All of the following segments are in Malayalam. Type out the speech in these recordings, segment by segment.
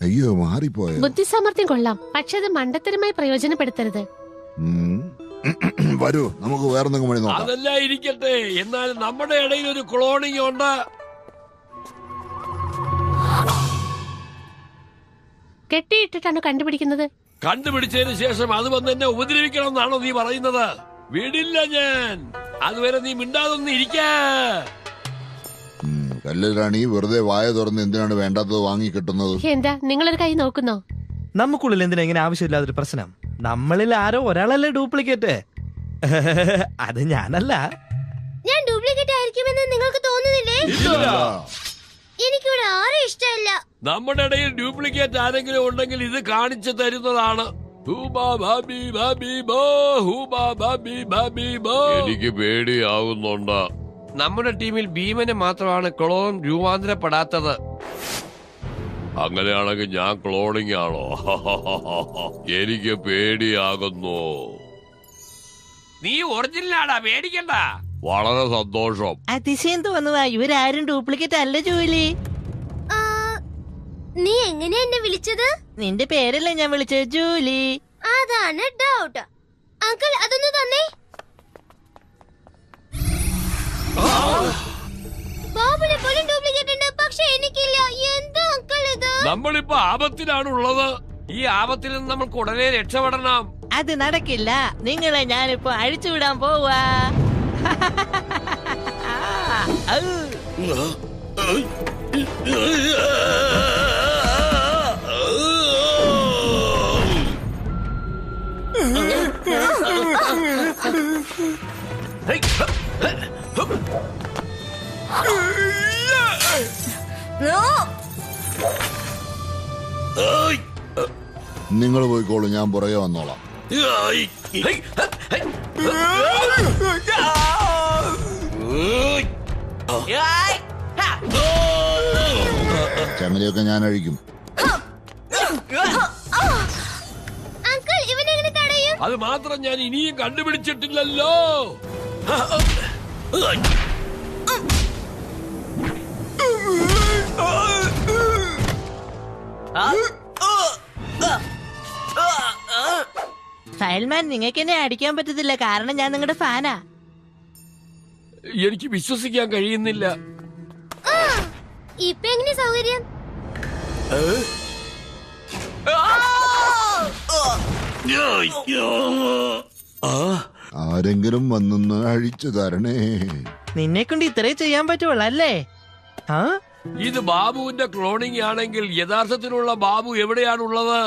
അയ്യോ മാറിപ്പോയോ. ബുദ്ധിസാമർത്ഥ്യം കൊള്ളാം, പക്ഷെ അത് മണ്ടത്തരമായി പ്രയോജനപ്പെടുത്തരുത്. വരൂ നമുക്ക് വേറെന്തെങ്കിലും വഴി നോക്കാം. അതല്ല ഇരിക്കട്ടെ, എന്നാൽ നമ്മുടെ ഇടയിൽ ഒരു ക്ലോണിംഗ് ഉണ്ട്. കെട്ടിയിട്ടിട്ടാണ് കണ്ടുപിടിക്കുന്നത്. കണ്ടുപിടിച്ചതിന് ശേഷം അത് വന്ന് എന്നെ ഉപദ്രവിക്കണം എന്നാണോ നീ പറയുന്നത്? വിടില്ല ഞാൻ. അതുവരെ നീ മിണ്ടാതൊന്നും ഇരിക്കാ. കല്ലിലാണ് ഈ വെറുതെ വായ തുറന്ന് എന്തിനാണ് വേണ്ടാത്തത് വാങ്ങി കിട്ടുന്നത്? എന്താ നിങ്ങളൊരു കൈ നോക്കുന്നോ? നമുക്കുള്ളിൽ എന്തിനാ ഇങ്ങനെ ആവശ്യമില്ലാതൊരു പ്രശ്നം? നമ്മളിൽ ആരോ ഒരാളല്ലേ ഡ്യൂപ്ലിക്കേറ്റ്? അത് ഞാനല്ല. ഞാൻ ഡ്യൂപ്ലിക്കേറ്റ് ആയിരിക്കുമെന്ന് നിങ്ങൾക്ക് തോന്നുന്നില്ലേ? എനിക്കിവിടെ ആരും ഇഷ്ടമല്ല. നമ്മുടെ ഇടയിൽ ഡ്യൂപ്ലിക്കേറ്റ് ആരെങ്കിലും ഉണ്ടെങ്കിൽ ഇത് കാണിച്ചു തരുന്നതാണ്. എനിക്ക് പേടിയാകുന്നുണ്ട്. നമ്മുടെ ടീമിൽ ഭീമന് മാത്രമാണ് ക്ലോൺ രൂപാന്തരപ്പെടാത്തത്. അങ്ങനെയാണെങ്കിൽ ഞാൻ ക്ലോണിംഗ് ആണോ? എനിക്ക് പേടിയാകുന്നു. നീ ഒറിജിനലാടാ, പേടിക്കണ്ട. വളരെ സന്തോഷം. അതിശയം തോന്നുവാ, ഇവരാരും ഡ്യൂപ്ലിക്കേറ്റ് അല്ല ജോലി. നീ എങ്ങനെയാ എന്നെ വിളിച്ചത്? നിന്റെ പേരല്ലേ ഞാൻ വിളിച്ചത്, ജൂലി. അതാണ് ഡൗട്ട്. അങ്കിൾ അതൊന്ന് തന്നേ. ബാബുനെ പോലും ഡ്യൂപ്ലിക്കേറ്റ് ഉണ്ട്, പക്ഷെ എനിക്കില്ല. എന്താ അങ്കിൾ ഇത്? നമ്മളിപ്പോ ആപത്തിലാണുള്ളത്. ഈ ആപത്തിൽ നിന്ന് നമുക്ക് ഉടനെ രക്ഷപ്പെടണം. അത് നടക്കില്ല. നിങ്ങളെ ഞാനിപ്പോ അഴിച്ചുവിടാൻ പോവാ. നിങ്ങൾ പോയിക്കോളൂ, ഞാൻ പുറകെ വന്നോളാം. ചങ്ങലയൊക്കെ ഞാൻ അഴിക്കും. അങ്കിൾ ഇവനെങ്ങനെ തടയും? അത് മാത്രം ഞാൻ ഇനിയും കണ്ടുപിടിച്ചിട്ടില്ലല്ലോ. സൈൽമാൻ, നിങ്ങൾക്ക് എന്നെ അടിക്കാൻ പറ്റത്തില്ല, കാരണം ഞാൻ നിങ്ങളുടെ ഫാനാ. എനിക്ക് വിശ്വസിക്കാൻ കഴിയുന്നില്ല. ഇപ്പൊ എങ്ങനെ സൗകര്യം? ആരെങ്കിലും വന്നൊന്ന് അഴിച്ചു തരണേ. നിന്നെ കൊണ്ട് ഇത്രേ ചെയ്യാൻ പറ്റുള്ളൂ അല്ലേ? ഇത് ബാബുവിന്റെ ക്ലോണിംഗ് ആണെങ്കിൽ യഥാർത്ഥത്തിലുള്ള ബാബു എവിടെയാണുള്ളത്?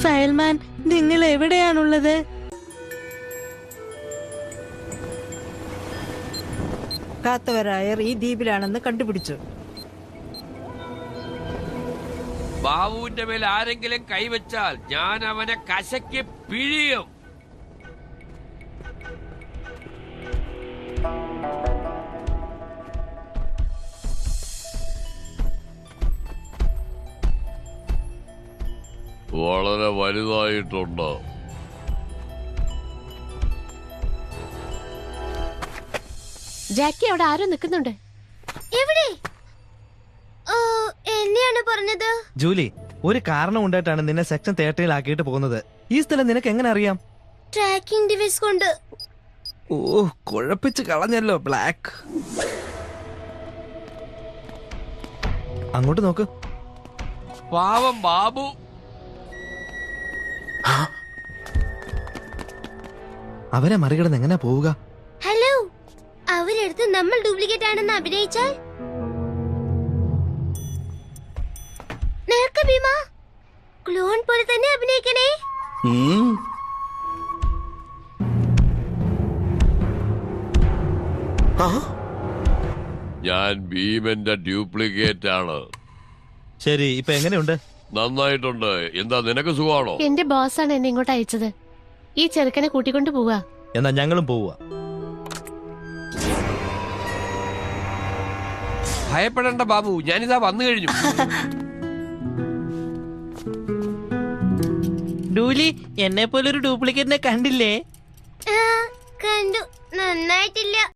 സൈൽമാൻ, നിങ്ങൾ എവിടെയാണുള്ളത്? കാത്തവരായർ ഈ ദ്വീപിലാണെന്ന് കണ്ടുപിടിച്ചു. ബാബുവിന്റെ മേൽ ആരെങ്കിലും കൈവച്ചാൽ ഞാൻ അവനെ കശക്കി പിഴിയും. വളരെ വലുതായിട്ടുണ്ട്. ജാക്കി, അവിടെ ആരോ നിൽക്കുന്നുണ്ട്. എവിടെ? എന്നെയാണ് പറഞ്ഞത്. ജൂലി, ഒരു കാരണം ഉണ്ടായിട്ടാണ് നിന്നെ സെക്ഷൻ 30 ആക്കിയിട്ട് പോകുന്നത്. ഈ സ്ഥലം നിനക്ക് എങ്ങനെ അറിയാം? ട്രാക്കിംഗ് ഡിവൈസ് കൊണ്ട്. ഓ, കുഴപ്പിച്ച് കളഞ്ഞല്ലോ ബ്ലാക്ക്. അങ്ങോട്ട് നോക്ക്. പാവം ബാബു. അവരെ മറികടന്ന് എങ്ങനെ പോവുക? ഹലോ, അവരെടുത്ത് നമ്മൾ ഡ്യൂപ്ലിക്കേറ്റ് ആണെന്ന് അഭിനയിച്ചാൽ? നേർക്ക് ഭീമ, ക്ലോൺ പോലെ തന്നെ അഭിനയിക്കണേ. ഞാൻ ഭീമന്റെ ഡ്യൂപ്ലിക്കേറ്റ് ആണ്. ശരി, ഇപ്പൊ എങ്ങനെയുണ്ട്? നന്നായിട്ടുണ്ട്. എന്താ, നിനക്ക് സുഖമാണോ? എന്റെ ബോസാണ് എന്നെ ഇങ്ങോട്ട് അയച്ചത്. ഈ ചെറുക്കനെ കൂട്ടിക്കൊണ്ട് പോവാ. എന്നാ ഞങ്ങളും പോവുക. ഭയപ്പെടേണ്ട ബാബു, ഞാനിതാ വന്നു കഴിഞ്ഞു. ഡൂലി, എന്നെ പോലൊരു ഡ്യൂപ്ലിക്കേറ്റിനെ കണ്ടില്ലേ? കണ്ടു, നന്നായിട്ടില്ല.